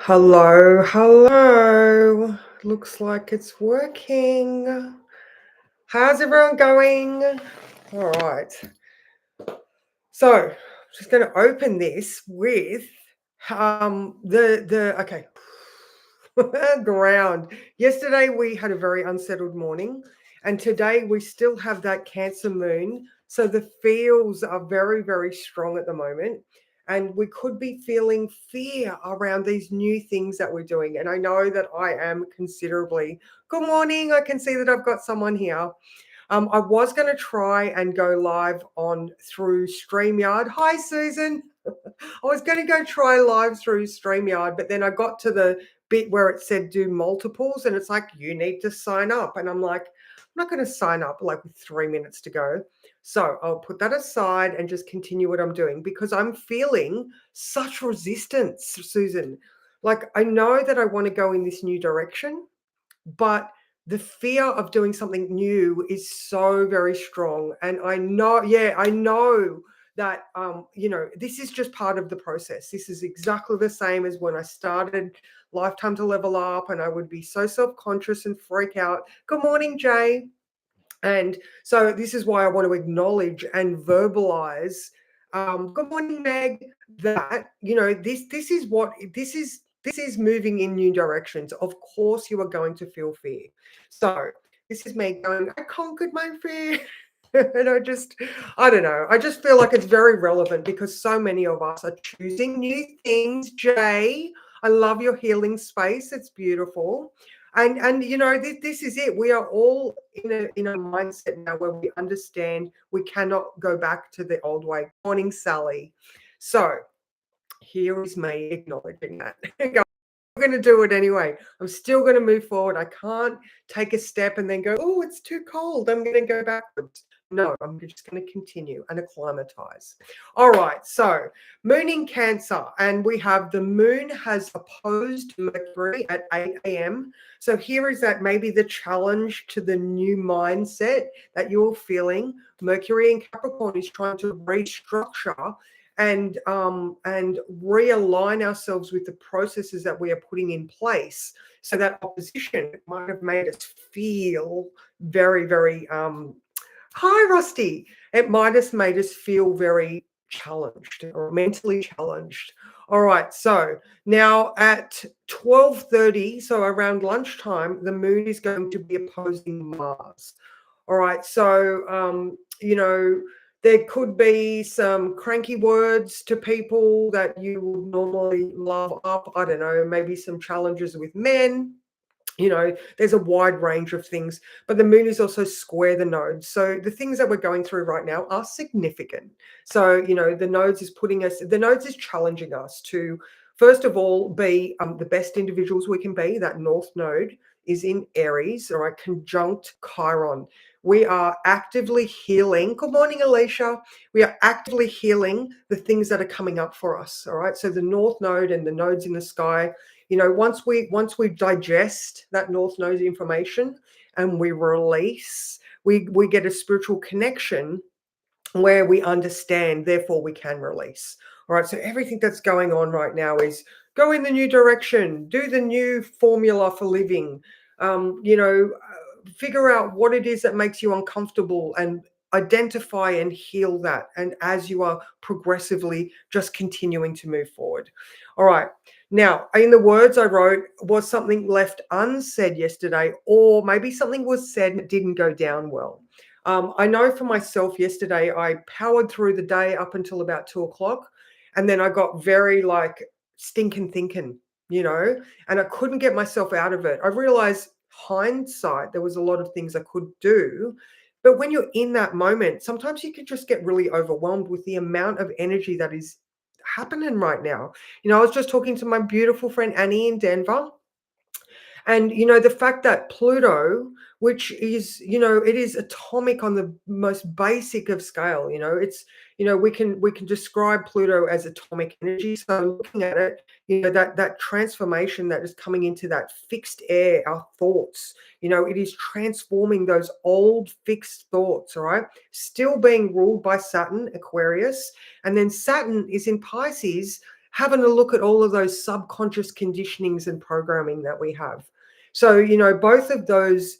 Hello, hello. Looks like it's working. How's everyone going? All right. So, I'm just going to open this with the okay. Ground. Yesterday we had a very unsettled morning, and today we still have that Cancer moon. So the feels are very, very strong at the moment. And we could be feeling fear around these new things that we're doing. And I know that I am considerably. Good morning. I can see that I've got someone here. I was going to try and go live on through StreamYard. Hi, Susan. I was going to go try live through StreamYard, but then I got to the bit where it said do multiples, and it's like, you need to sign up. And I'm like, I'm not going to sign up like with 3 minutes to go. So I'll put that aside and just continue what I'm doing because I'm feeling such resistance, Susan. Like, I know that I want to go in this new direction, but the fear of doing something new is so very strong. And I know, yeah, I know that this is just part of the process. This is exactly the same as when I started Lifetime to Level Up, and I would be so self-conscious and freak out. Good morning, Jay. And so this is why I want to acknowledge and verbalize. Good morning, Meg. That this is moving in new directions. Of course, you are going to feel fear. So this is me going. I conquered my fear. And I don't know. I just feel like it's very relevant because so many of us are choosing new things. Jay, I love your healing space. It's beautiful. And this is it. We are all in a mindset now where we understand we cannot go back to the old way. Morning, Sally. So here is me acknowledging that. I'm going to do it anyway. I'm still going to move forward. I can't take a step and then go, oh, it's too cold. I'm going to go backwards. No, I'm just going to continue and acclimatize. All right. So, moon in Cancer, and we have the moon has opposed Mercury at 8 a.m. So, here is that maybe the challenge to the new mindset that you're feeling. Mercury in Capricorn is trying to restructure and realign ourselves with the processes that we are putting in place. So that opposition might have made us feel very, very hi, Rusty. It might have made us feel very challenged or mentally challenged. All right, so now at 12:30, so around lunchtime, the moon is going to be opposing Mars. All right, so there could be some cranky words to people that you would normally love up. I don't know, maybe some challenges with men. There's a wide range of things, but the moon is also square the nodes. So the things that we're going through right now are significant. So, the nodes is challenging us to, first of all, be the best individuals we can be. That north node is in Aries, all right, conjunct Chiron. We are actively healing. Good morning, Alicia. We are actively healing the things that are coming up for us. All right. So the north node and the nodes in the sky, once we digest that north node information and we release, we get a spiritual connection where we understand, therefore we can release. All right, so everything that's going on right now is go in the new direction, do the new formula for living, figure out what it is that makes you uncomfortable and identify and heal that. And as you are progressively just continuing to move forward. All right. Now, in the words I wrote, was something left unsaid yesterday, or maybe something was said that didn't go down well? I know for myself yesterday, I powered through the day up until about 2 o'clock. And then I got very like stinking thinking, and I couldn't get myself out of it. I realized hindsight, there was a lot of things I could do. But when you're in that moment, sometimes you can just get really overwhelmed with the amount of energy that is happening right now. I was just talking to my beautiful friend Annie in Denver, and the fact that Pluto, which is, it is atomic on the most basic of scale, we can describe Pluto as atomic energy. So looking at it, that transformation that is coming into that fixed air, our thoughts, it is transforming those old fixed thoughts, all right, still being ruled by Saturn, Aquarius, and then Saturn is in Pisces, having a look at all of those subconscious conditionings and programming that we have. So, both of those,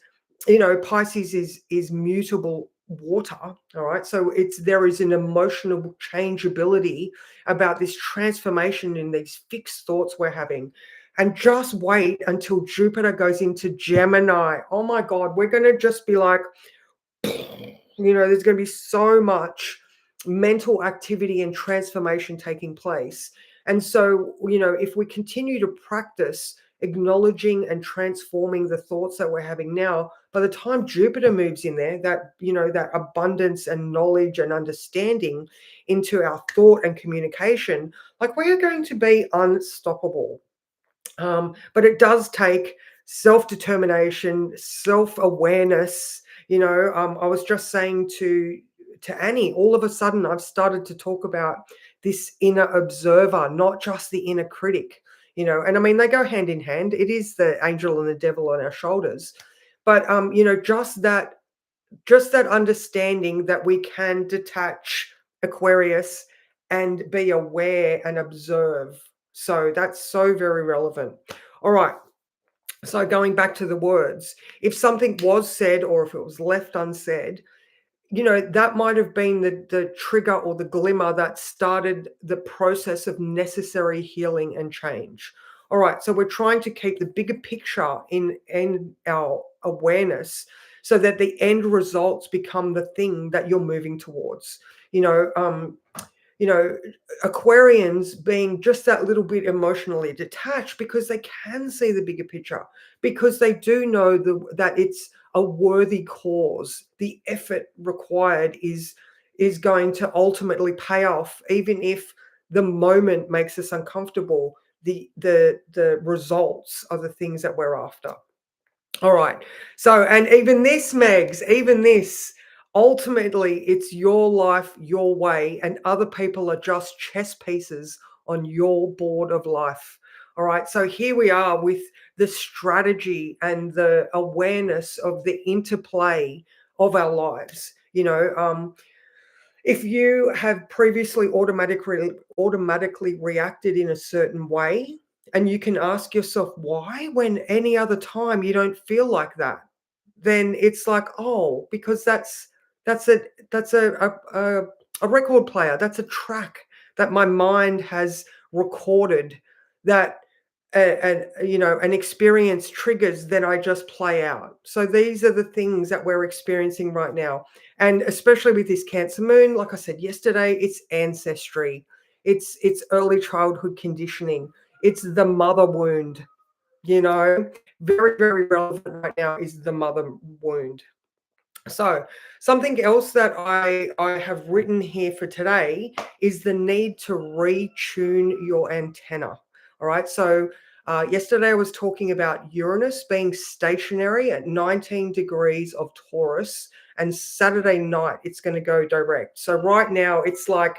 Pisces is mutable water, all right? So there is an emotional changeability about this transformation in these fixed thoughts we're having. And just wait until Jupiter goes into Gemini. Oh my God, we're going to just be like, there's going to be so much mental activity and transformation taking place. And so, if we continue to practice acknowledging and transforming the thoughts that we're having now, by the time Jupiter moves in there, that abundance and knowledge and understanding into our thought and communication, like, we are going to be unstoppable. But it does take self-determination, self-awareness. I was just saying to Annie, all of a sudden I've started to talk about this inner observer, not just the inner critic. And I mean, they go hand in hand. It is the angel and the devil on our shoulders. But just that understanding that we can detach Aquarius and be aware and observe. So that's so very relevant. All right. So going back to the words, if something was said or if it was left unsaid, that might have been the trigger or the glimmer that started the process of necessary healing and change. All right, so we're trying to keep the bigger picture in our awareness so that the end results become the thing that you're moving towards. You know, Aquarians being just that little bit emotionally detached because they can see the bigger picture, because they do know that it's a worthy cause. The effort required is going to ultimately pay off, even if the moment makes us uncomfortable. The results are the things that we're after. All right. So, and even this, Megs, even this, ultimately, it's your life, your way, and other people are just chess pieces on your board of life. All right. So here we are with the strategy and the awareness of the interplay of our lives. If you have previously automatically reacted in a certain way, and you can ask yourself why, when any other time you don't feel like that, then it's like, oh, because that's a record player, that's a track that my mind has recorded, that an experience triggers, then I just play out. So these are the things that we're experiencing right now. And especially with this Cancer moon, like I said yesterday, it's ancestry, it's early childhood conditioning, it's the mother wound. Very, very relevant right now is the mother wound. So something else that I have written here for today is the need to retune your antenna. All right. So yesterday I was talking about Uranus being stationary at 19 degrees of Taurus, and Saturday night it's going to go direct. So right now it's like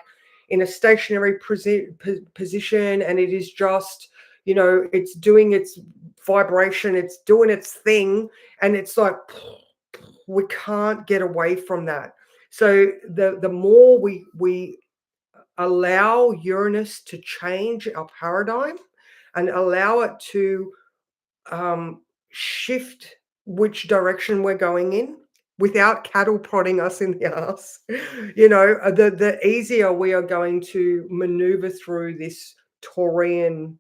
in a stationary position, and it is just, it's doing its vibration, it's doing its thing, and it's like, we can't get away from that. So the more we allow Uranus to change our paradigm and allow it to shift which direction we're going in without cattle prodding us in the ass, the easier we are going to maneuver through this Taurian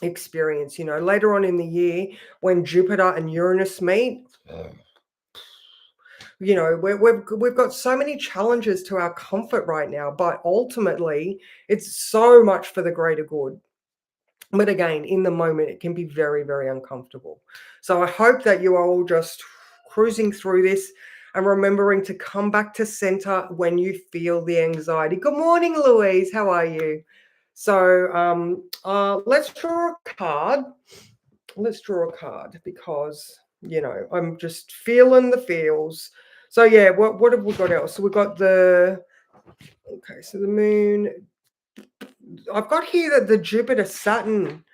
experience. Later on in the year, when Jupiter and Uranus meet, we've got so many challenges to our comfort right now, but ultimately it's so much for the greater good. But again, in the moment, it can be very, very uncomfortable. So I hope that you are all just cruising through this and remembering to come back to center when you feel the anxiety. Good morning, Louise. How are you? So let's draw a card. Let's draw a card because, I'm just feeling the feels. So yeah, what have we got else? So we've got so the moon. I've got here that the Jupiter Saturn,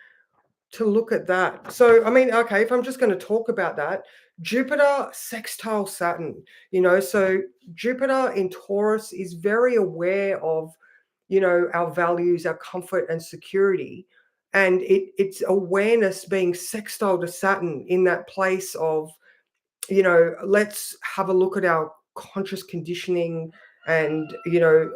to look at that. So, I mean, okay, if I'm just going to talk about that, Jupiter sextile Saturn, so Jupiter in Taurus is very aware of our values, our comfort and security. And it's awareness being sextile to Saturn in that place of, let's have a look at our conscious conditioning and,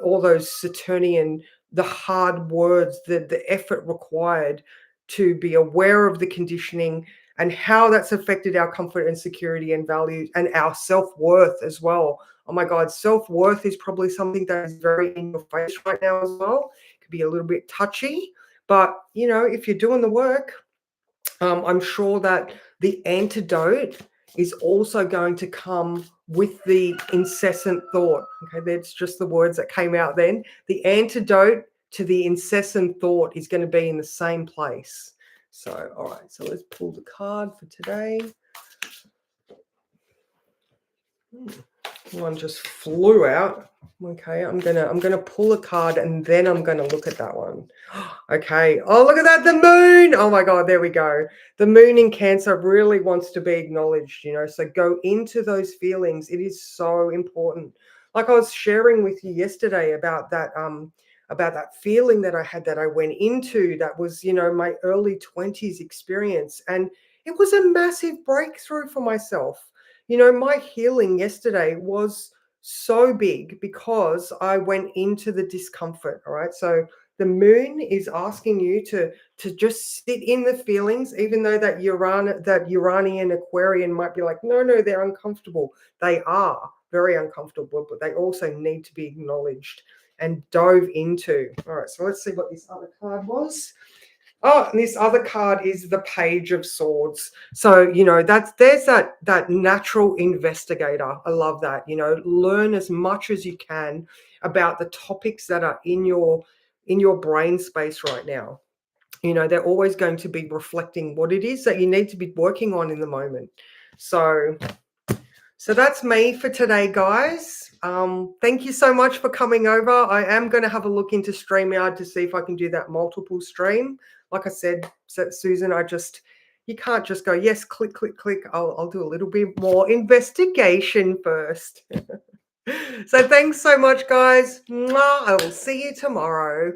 all those Saturnian, the hard words, the effort required to be aware of the conditioning and how that's affected our comfort and security and values and our self-worth as well. Oh my God, self-worth is probably something that is very in your face right now as well. It could be a little bit touchy, but if you're doing the work, I'm sure that the antidote is also going to come with the incessant thought. Okay, that's just the words that came out then. The antidote to the incessant thought is going to be in the same place. So, all right, so let's pull the card for today. One just flew out. Okay, I'm gonna pull a card and then I'm gonna look at that one. Okay. Oh, look at that, the moon. Oh my God, there we go. The moon in Cancer really wants to be acknowledged, so go into those feelings. It is so important. Like I was sharing with you yesterday about that feeling that I had that I went into that was, my early 20s experience. And it was a massive breakthrough for myself. My healing yesterday was so big because I went into the discomfort. All right. So the moon is asking you to just sit in the feelings, even though that Uranian Aquarian might be like, no, they're uncomfortable. They are very uncomfortable, but they also need to be acknowledged and dove into. All right. So let's see what this other card was. Oh, and this other card is the Page of Swords. So, there's that natural investigator. I love that. Learn as much as you can about the topics that are in your brain space right now. They're always going to be reflecting what it is that you need to be working on in the moment. So that's me for today, guys. Thank you so much for coming over. I am going to have a look into StreamYard to see if I can do that multiple stream. Like I said, Susan, you can't just go, yes, click, click, click. I'll do a little bit more investigation first. So thanks so much, guys. Mwah. I will see you tomorrow.